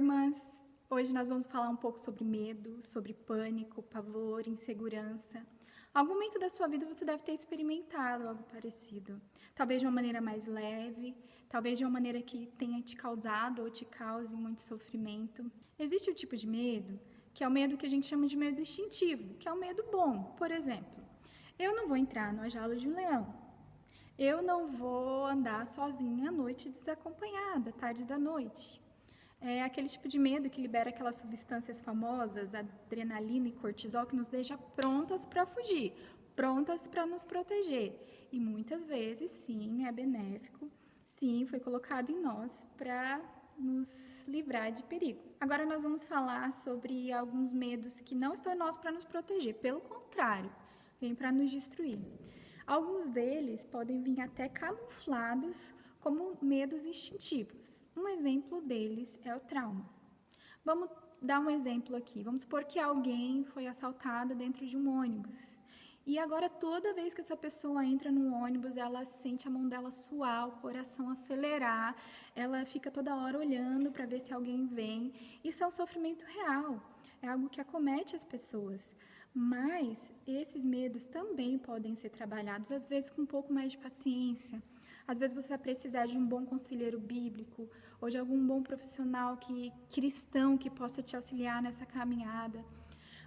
irmãs! Hoje nós vamos falar um pouco sobre medo, sobre pânico, pavor, insegurança. Algum momento da sua vida você deve ter experimentado algo parecido. Talvez de uma maneira mais leve, talvez de uma maneira que tenha te causado ou te cause muito sofrimento. Existe o tipo de medo que é o medo que a gente chama de medo instintivo, que é o medo bom. Por exemplo, eu não vou entrar numa jaula de um leão. Eu não vou andar sozinha à noite desacompanhada, tarde da noite. É aquele tipo de medo que libera aquelas substâncias famosas, adrenalina e cortisol, que nos deixa prontas para fugir, prontas para nos proteger. E muitas vezes, sim, é benéfico, sim, foi colocado em nós para nos livrar de perigos. Agora nós vamos falar sobre alguns medos que não estão em nós para nos proteger, pelo contrário, vêm para nos destruir. Alguns deles podem vir até camuflados como medos instintivos. Um exemplo deles é o trauma. Vamos dar um exemplo aqui. Vamos supor que alguém foi assaltado dentro de um ônibus. E agora, toda vez que essa pessoa entra no ônibus, ela sente a mão dela suar, o coração acelerar, ela fica toda hora olhando para ver se alguém vem. Isso é um sofrimento real, é algo que acomete as pessoas. Mas esses medos também podem ser trabalhados, às vezes com um pouco mais de paciência. Às vezes você vai precisar de um bom conselheiro bíblico ou de algum bom profissional cristão que possa te auxiliar nessa caminhada.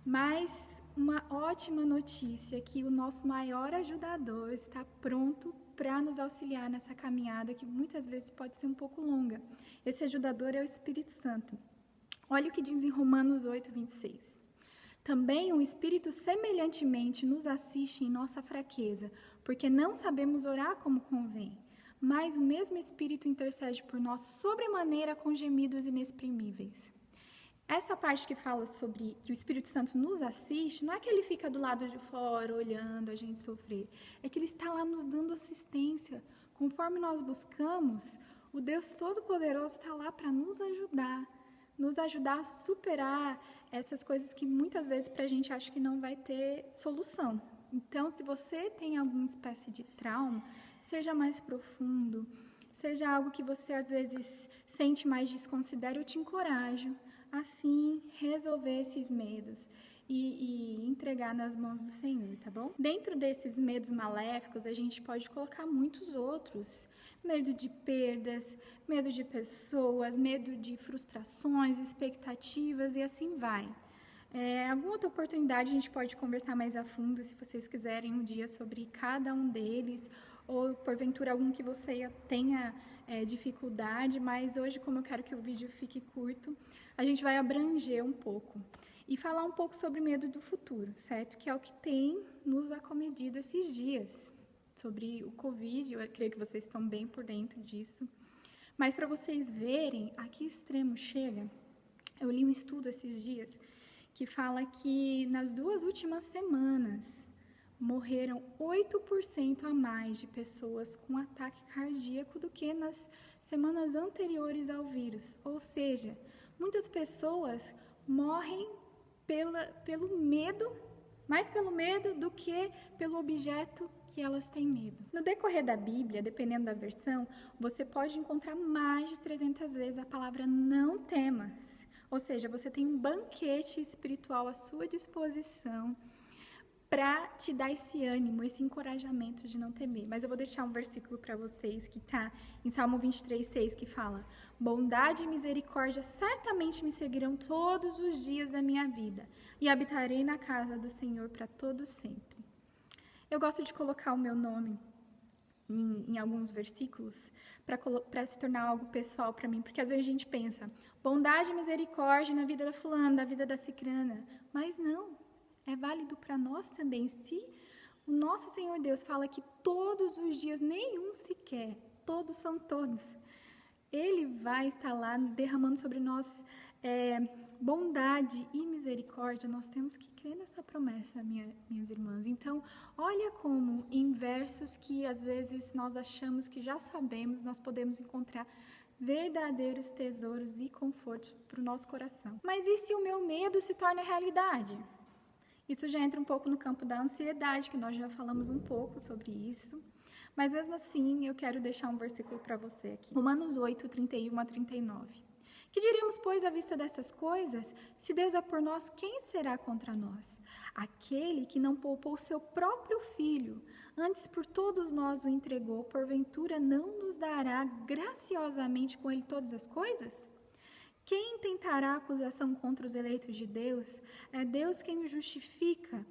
Mas uma ótima notícia é que o nosso maior ajudador está pronto para nos auxiliar nessa caminhada que muitas vezes pode ser um pouco longa. Esse ajudador é o Espírito Santo. Olha o que diz em Romanos 8:26. Também o Espírito semelhantemente nos assiste em nossa fraqueza, porque não sabemos orar como convém. Mas o mesmo Espírito intercede por nós sobremaneira com gemidos inexprimíveis. Essa parte que fala sobre que o Espírito Santo nos assiste, não é que ele fica do lado de fora olhando a gente sofrer, é que ele está lá nos dando assistência. Conforme nós buscamos, o Deus Todo-Poderoso está lá para nos ajudar a superar essas coisas que muitas vezes para a gente acha que não vai ter solução. Então, se você tem alguma espécie de trauma, seja mais profundo, seja algo que você às vezes sente mais desconsidera, eu te encorajo a sim resolver esses medos e entregar nas mãos do Senhor, tá bom? Dentro desses medos maléficos, a gente pode colocar muitos outros. Medo de perdas, medo de pessoas, medo de frustrações, expectativas e assim vai. Alguma outra oportunidade a gente pode conversar mais a fundo, se vocês quiserem, um dia sobre cada um deles, ou porventura algum que você tenha dificuldade, mas hoje, como eu quero que o vídeo fique curto, a gente vai abranger um pouco e falar um pouco sobre medo do futuro, certo? Que é o que tem nos acometido esses dias, sobre o Covid, eu creio que vocês estão bem por dentro disso, mas para vocês verem a que extremo chega, eu li um estudo esses dias que fala que nas 2 últimas semanas morreram 8% a mais de pessoas com ataque cardíaco do que nas semanas anteriores ao vírus. Ou seja, muitas pessoas morrem pelo medo, mais pelo medo do que pelo objeto que elas têm medo. No decorrer da Bíblia, dependendo da versão, você pode encontrar mais de 300 vezes a palavra não temas. Ou seja, você tem um banquete espiritual à sua disposição para te dar esse ânimo, esse encorajamento de não temer. Mas eu vou deixar um versículo para vocês que está em Salmo 23:6, que fala: bondade e misericórdia certamente me seguirão todos os dias da minha vida, e habitarei na casa do Senhor para todo sempre. Eu gosto de colocar o meu nome em alguns versículos para se tornar algo pessoal para mim, porque às vezes a gente pensa bondade e misericórdia na vida da fulana, na vida da cicrana, mas não, é válido para nós também. Se o nosso Senhor Deus fala que todos os dias, nenhum sequer, todos são todos, Ele vai estar lá derramando sobre nós bondade e misericórdia. Nós temos que crer nessa promessa, minhas irmãs. Então, olha como em versos que às vezes nós achamos que já sabemos, nós podemos encontrar verdadeiros tesouros e confortos para o nosso coração. Mas e se o meu medo se torna realidade? Isso já entra um pouco no campo da ansiedade, que nós já falamos um pouco sobre isso. Mas mesmo assim, eu quero deixar um versículo para você aqui. Romanos 8:31-39. Que diremos, pois, à vista dessas coisas? Se Deus é por nós, quem será contra nós? Aquele que não poupou seu próprio filho, antes por todos nós o entregou, porventura não nos dará graciosamente com ele todas as coisas? Quem tentará acusação contra os eleitos de Deus? É Deus quem os justifica.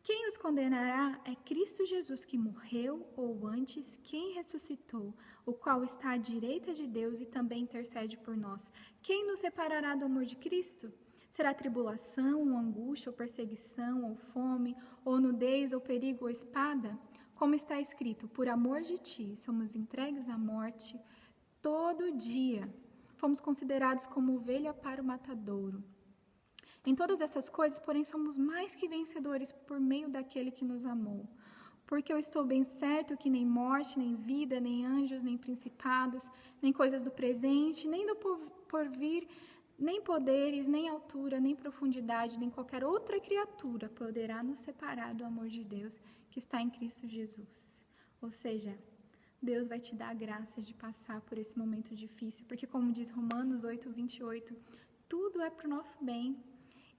Quem os condenará é Cristo Jesus, que morreu, ou antes, quem ressuscitou, o qual está à direita de Deus e também intercede por nós. Quem nos separará do amor de Cristo? Será tribulação, ou angústia, ou perseguição, ou fome, ou nudez, ou perigo, ou espada? Como está escrito, por amor de ti, somos entregues à morte todo dia. Fomos considerados como ovelha para o matadouro. Em todas essas coisas, porém, somos mais que vencedores por meio daquele que nos amou. Porque eu estou bem certo que nem morte, nem vida, nem anjos, nem principados, nem coisas do presente, nem do porvir, nem poderes, nem altura, nem profundidade, nem qualquer outra criatura poderá nos separar do amor de Deus que está em Cristo Jesus. Ou seja, Deus vai te dar a graça de passar por esse momento difícil, porque como diz Romanos 8:28, tudo é para o nosso bem.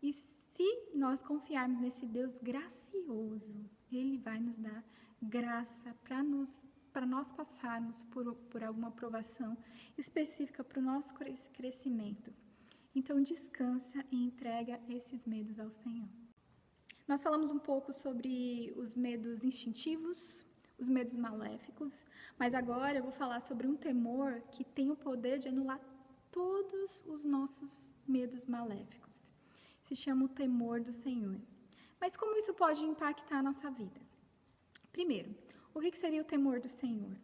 E se nós confiarmos nesse Deus gracioso, Ele vai nos dar graça para nós passarmos por alguma provação específica para o nosso crescimento. Então, descansa e entrega esses medos ao Senhor. Nós falamos um pouco sobre os medos instintivos, os medos maléficos, mas agora eu vou falar sobre um temor que tem o poder de anular todos os nossos medos maléficos. Se chama o temor do Senhor. Mas como isso pode impactar a nossa vida? Primeiro, o que seria o temor do Senhor?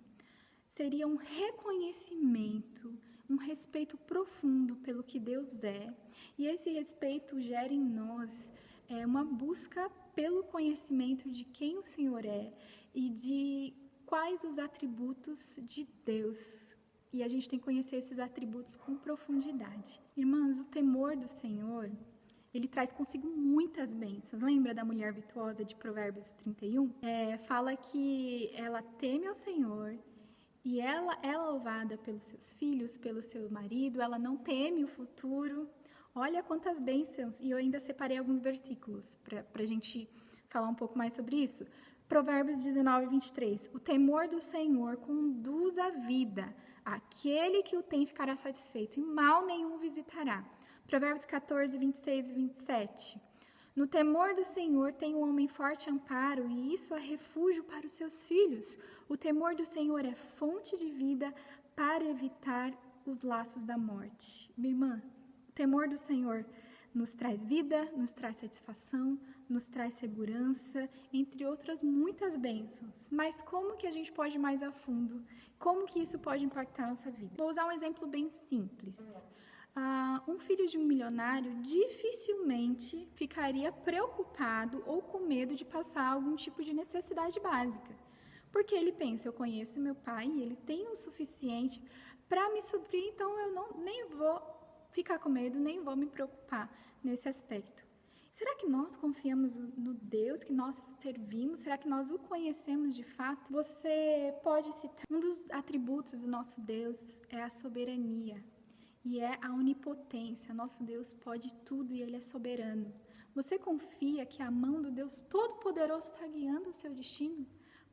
Seria um reconhecimento, um respeito profundo pelo que Deus é, e esse respeito gera em nós uma busca pelo conhecimento de quem o Senhor é e de quais os atributos de Deus. E a gente tem que conhecer esses atributos com profundidade. Irmãs, o temor do Senhor, ele traz consigo muitas bênçãos. Lembra da mulher virtuosa de Provérbios 31? Fala que ela teme ao Senhor e ela é louvada pelos seus filhos, pelo seu marido, ela não teme o futuro. Olha quantas bênçãos. E eu ainda separei alguns versículos para a gente falar um pouco mais sobre isso. Provérbios 19:23. O temor do Senhor conduz a vida. Aquele que o tem ficará satisfeito e mal nenhum visitará. Provérbios 14:26 e 27. No temor do Senhor tem o homem forte amparo, e isso é refúgio para os seus filhos. O temor do Senhor é fonte de vida para evitar os laços da morte. Minha irmã, o temor do Senhor nos traz vida, nos traz satisfação, nos traz segurança, entre outras muitas bênçãos. Mas como que a gente pode ir mais a fundo? Como que isso pode impactar a nossa vida? Vou usar um exemplo bem simples. Um filho de um milionário dificilmente ficaria preocupado ou com medo de passar algum tipo de necessidade básica. Porque ele pensa, eu conheço meu pai e ele tem o suficiente para me suprir, então eu nem vou ficar com medo, nem vou me preocupar nesse aspecto. Será que nós confiamos no Deus que nós servimos? Será que nós o conhecemos de fato? Você pode citar, um dos atributos do nosso Deus é a soberania. E é a onipotência. Nosso Deus pode tudo e Ele é soberano. Você confia que a mão do Deus Todo-Poderoso está guiando o seu destino,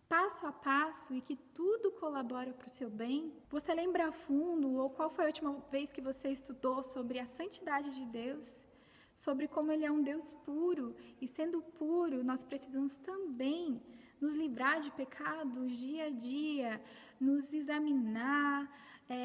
passo a passo, e que tudo colabora para o seu bem? Você lembra a fundo, ou qual foi a última vez que você estudou sobre a santidade de Deus? Sobre como Ele é um Deus puro, e sendo puro, nós precisamos também nos livrar de pecados dia a dia, nos examinar,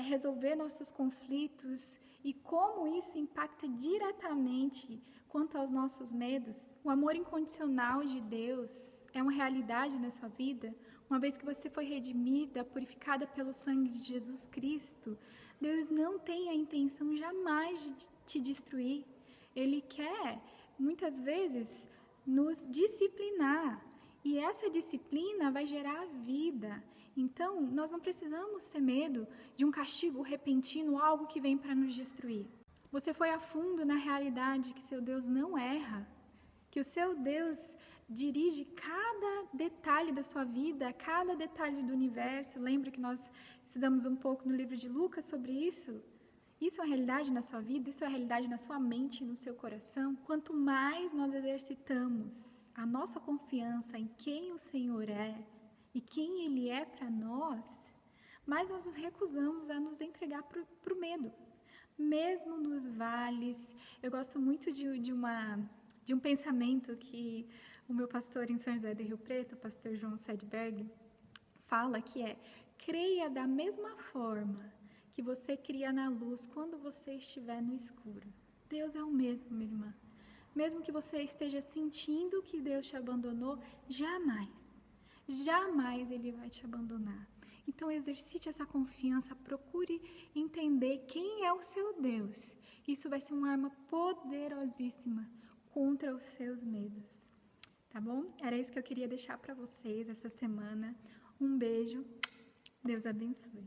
resolver nossos conflitos, e como isso impacta diretamente quanto aos nossos medos. O amor incondicional de Deus é uma realidade na sua vida. Uma vez que você foi redimida, purificada pelo sangue de Jesus Cristo, Deus não tem a intenção jamais de te destruir. Ele quer, muitas vezes, nos disciplinar. E essa disciplina vai gerar vida. Então, nós não precisamos ter medo de um castigo repentino, algo que vem para nos destruir. Você foi a fundo na realidade que seu Deus não erra, que o seu Deus dirige cada detalhe da sua vida, cada detalhe do universo. Lembra que nós estudamos um pouco no livro de Lucas sobre isso? Isso é a realidade na sua vida, isso é a realidade na sua mente, no seu coração. Quanto mais nós exercitamos a nossa confiança em quem o Senhor é e quem Ele é para nós, mais nós nos recusamos a nos entregar para o medo. Mesmo nos vales, eu gosto muito de um pensamento que o meu pastor em São José do Rio Preto, o pastor João Sedberg, fala que é: creia da mesma forma que você cria na luz quando você estiver no escuro. Deus é o mesmo, minha irmã. Mesmo que você esteja sentindo que Deus te abandonou, jamais Ele vai te abandonar. Então exercite essa confiança, procure entender quem é o seu Deus. Isso vai ser uma arma poderosíssima contra os seus medos. Tá bom? Era isso que eu queria deixar para vocês essa semana. Um beijo. Deus abençoe.